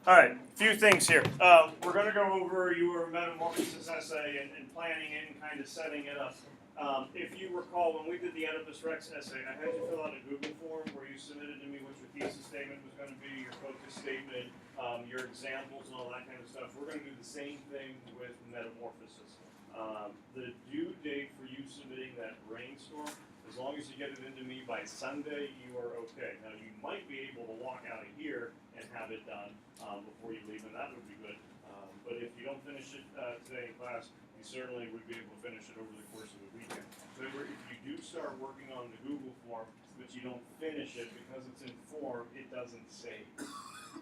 All right, a few things here. We're going to go over your metamorphosis essay and planning it and kind of setting it up. If you recall, when we did the Oedipus Rex essay, I had you fill out a Google form where you submitted to me what your thesis statement was going to be, your focus statement, your examples, and all that kind of stuff. We're going to do the same thing with metamorphosis. The due date for you submitting that brainstorm, as long as you get it into me by Sunday, you are okay. Now, you might be able to walk out of here and have it done before you leave, and that would be good. But if you don't finish it today in class, you certainly would be able to finish it over the course of the weekend. So if you do start working on the Google form, but you don't finish it because it's in form, it doesn't save.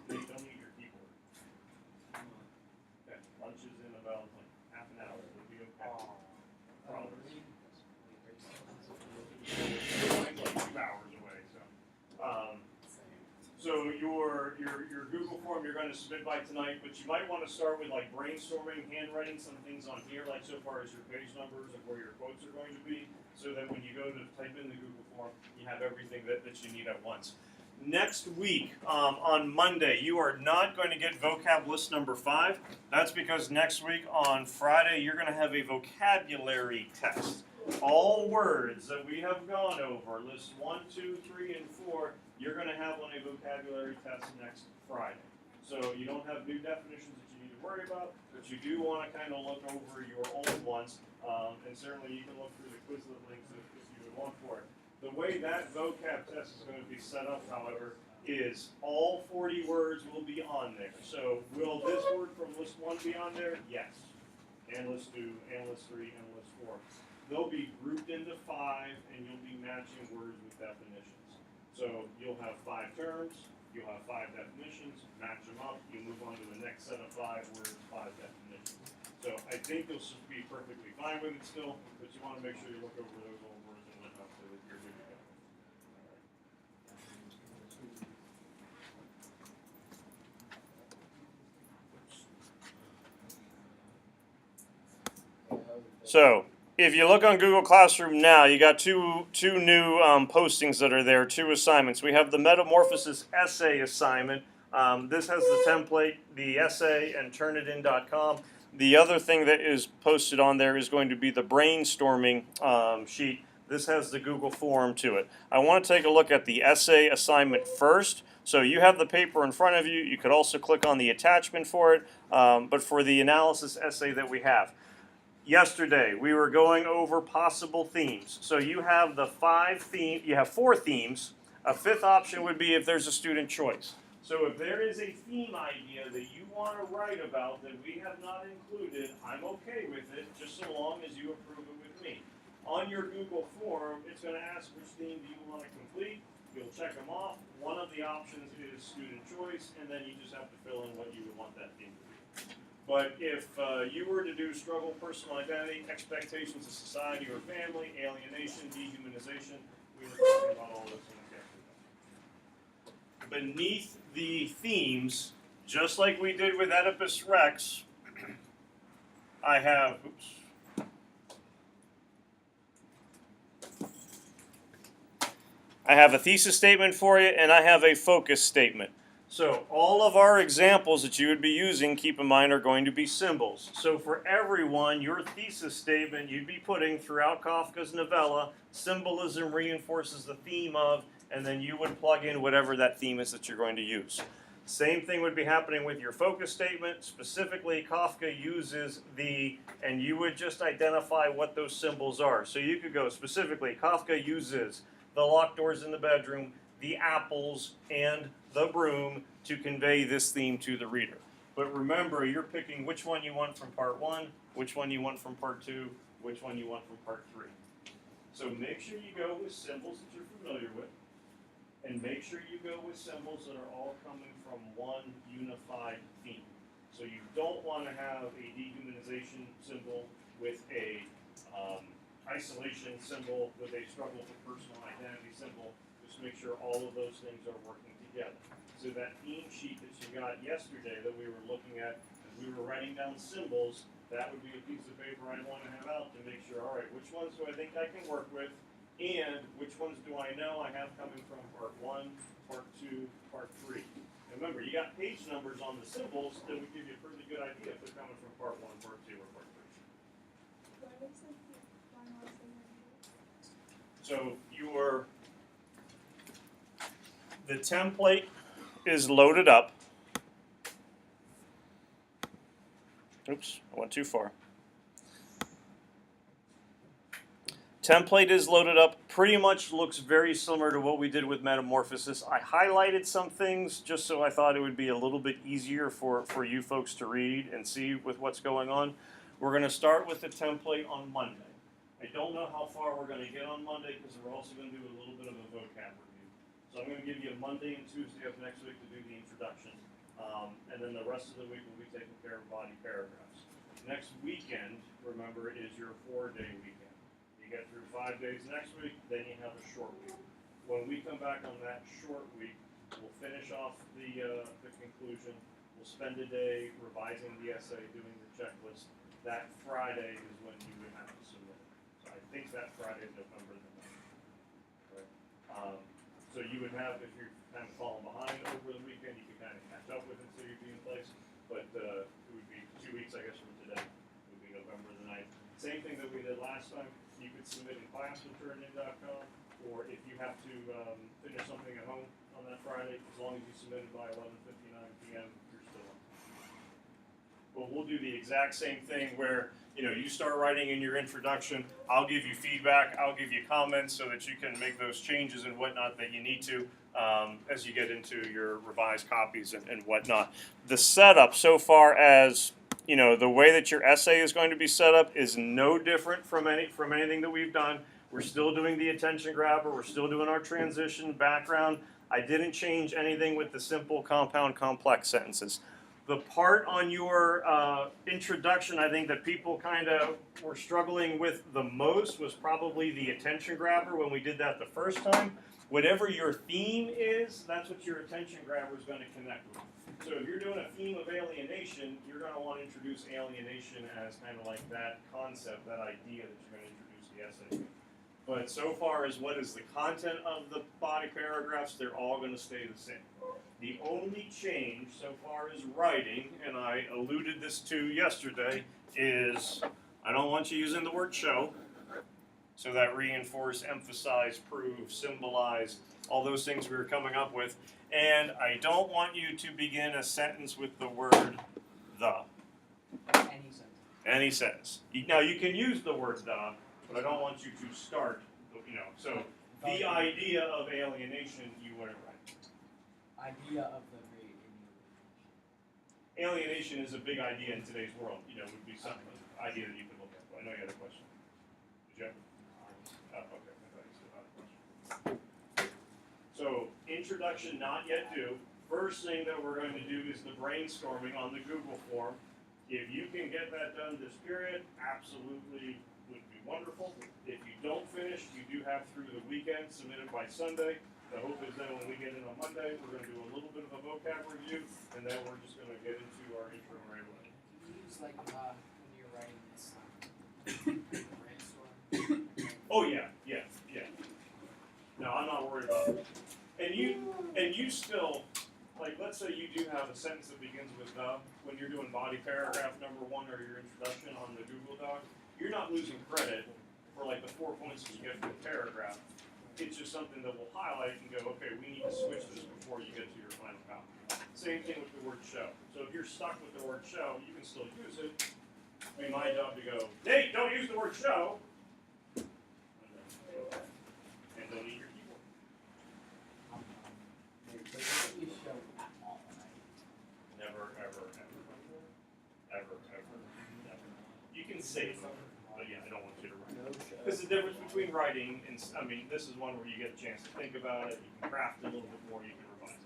Don't eat your keyboard. Okay, lunch is in about like half an hour. It'll be okay. Probably. Mine's like 2 hours away. So your Google form you're going to submit by tonight, but you might want to start with like brainstorming, handwriting some things on here, like so far as your page numbers and where your quotes are going to be, so that when you go to type in the Google form, you have everything that you need at once. Next week, on Monday, you are not going to get vocab list number 5. That's because next week on Friday, you're going to have a vocabulary test. All words that we have gone over, lists 1, 2, 3, and 4, you're going to have on a vocabulary test next Friday. So you don't have new definitions that you need to worry about, but you do want to kind of look over your old ones, and certainly you can look through the Quizlet links if you would want for it. The way that vocab test is going to be set up, however, is all 40 words will be on there. So will this word from list 1 be on there? Yes. And list 2, and list 3, and list 4. They'll be grouped into 5, and you'll be matching words with definitions. So you'll have 5 terms, you'll have 5 definitions, match them up, you move on to the next set of 5 words, 5 definitions. So I think you'll be perfectly fine with it still, but you want to make sure you look over those old words and whatnot so that you're good to go. So if you look on Google Classroom now, you got two new postings that are there, 2 assignments. We have the Metamorphosis essay assignment. This has the template, the essay, and turnitin.com. The other thing that is posted on there is going to be the brainstorming sheet. This has the Google form to it. I want to take a look at the essay assignment first. So you have the paper in front of you. You could also click on the attachment for it, but for the analysis essay that we have. Yesterday, we were going over possible themes. So you have the 4 themes. A 5th option would be if there's a student choice. So if there is a theme idea that you want to write about that we have not included, I'm okay with it, just so long as you approve it with me. On your Google form, it's going to ask which theme do you want to complete. You'll check them off. One of the options is student choice, and then you just have to fill in what you would want that theme to be. But if you were to do struggle, personal identity, expectations of society or family, alienation, dehumanization, we were talking about all this in the caption. Beneath the themes, just like we did with Oedipus Rex, I have, a thesis statement for you, and I have a focus statement. So all of our examples that you would be using, keep in mind, are going to be symbols. So for everyone, your thesis statement you'd be putting throughout Kafka's novella, symbolism reinforces the theme of, and then you would plug in whatever that theme is that you're going to use. Same thing would be happening with your focus statement. Specifically, Kafka uses the, and you would just identify what those symbols are. So you could go specifically, Kafka uses the locked doors in the bedroom, the apples, and the broom to convey this theme to the reader. But remember, you're picking which one you want from part 1, which one you want from part 2, which one you want from part 3. So make sure you go with symbols that you're familiar with, and make sure you go with symbols that are all coming from one unified theme. So you don't want to have a dehumanization symbol with a isolation symbol, with a struggle for personal identity symbol. Just make sure all of those things are working together. So that theme sheet that you got yesterday that we were looking at, as we were writing down symbols, that would be a piece of paper I'd want to have out to make sure, all right, which ones do I think I can work with, and which ones do I know I have coming from part 1, part 2, part 3. And remember, you got page numbers on the symbols that would give you a pretty good idea if they're coming from part 1, part 2, or part 3. So the template is loaded up. Oops, I went too far. Template is loaded up. Pretty much looks very similar to what we did with Metamorphosis. I highlighted some things just so I thought it would be a little bit easier for you folks to read and see with what's going on. We're going to start with the template on Monday. I don't know how far we're going to get on Monday because we're also going to do a little bit of a vocab review. So I'm going to give you a Monday and Tuesday of next week to do the introduction. And then the rest of the week will be taking care of body paragraphs. Next weekend, remember, is your 4-day weekend. You get through 5 days next week, then you have a short week. When we come back on that short week, we'll finish off the conclusion. We'll spend a day revising the essay, doing the checklist. That Friday is when you would have to submit. So I think that Friday is November the 9th. Right? So you would have, if you're kind of falling behind over the weekend, you can kind of catch up with it so you'd be in place. But it would be 2 weeks, I guess, from today. It would be November the 9th. Same thing that we did last time. You could submit in class@turnitin.com, or if you have to finish something at home on that Friday, as long as you submit it by 11:59 p.m., you're still on. Well, we'll do the exact same thing where you start writing in your introduction. I'll give you feedback. I'll give you comments so that you can make those changes and whatnot that you need to as you get into your revised copies and whatnot. The setup so far as the way that your essay is going to be set up is no different from anything that we've done. We're still doing the attention grabber. We're still doing our transition, background. I didn't change anything with the simple, compound, complex sentences. The part on your introduction, I think that people kind of were struggling with the most was probably the attention grabber when we did that the first time. Whatever your theme is, that's what your attention grabber is going to connect with. So if you're doing a theme of alienation, you're going to want to introduce alienation as kind of like that concept, that idea that you're going to introduce the essay with. But so far as what is the content of the body paragraphs, they're all going to stay the same. The only change so far as writing, and I alluded this to yesterday, is I don't want you using the word show. So that reinforce, emphasize, prove, symbolize, all those things we were coming up with. And I don't want you to begin a sentence with the word the. Any sentence. Now you can use the word the, but I don't want you to start, so the idea of alienation, you wouldn't write. Idea of the alienation is a big idea in today's world, would be something, idea that you could look at. Well, I know you had a question. Did you have? Okay, I thought you still had a question. So, introduction not yet due. First thing that we're going to do is the brainstorming on the Google form. If you can get that done this period, absolutely would be wonderful. If you don't finish, you do have through the weekend, submit it by Sunday. The hope is that when we get in on Monday, we're going to do a little bit of a vocab review, and then we're just going to get into our intro right away. Can you use when you're writing this brainstorm? Oh yeah. No, I'm not worried about it. And you still, let's say you do have a sentence that begins with the, when you're doing body paragraph number 1 or your introduction on the Google Doc, you're not losing credit for the 4 points that you get for the paragraph. It's just something that we'll highlight and go, okay, we need to switch this before you get to your final copy. Same thing with the word show. So if you're stuck with the word show, you can still use it. It'd be my job to go, Nate, don't use the word show. And don't eat your keyboard. But don't use show at all, right? Never. You can say it, but yeah, I don't want you to write. Because the difference between writing and, this is one where you get a chance to think about it, you can craft it a little bit more, you can revise it.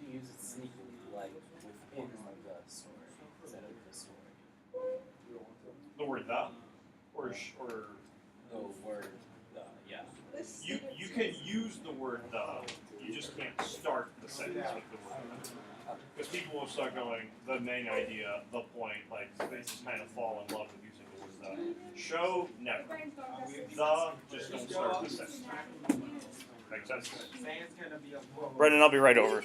You use it sneakily, within the story, instead of the story. The word the? Or The word the, yeah. You can use the word the, you just can't start the sentence with the word the. Because people will start going, the main idea, the point, they just kind of fall in love with using the word the. Show, never. The, just don't start the sentence. Make sense? Brendan, Brendan, I'll be right over.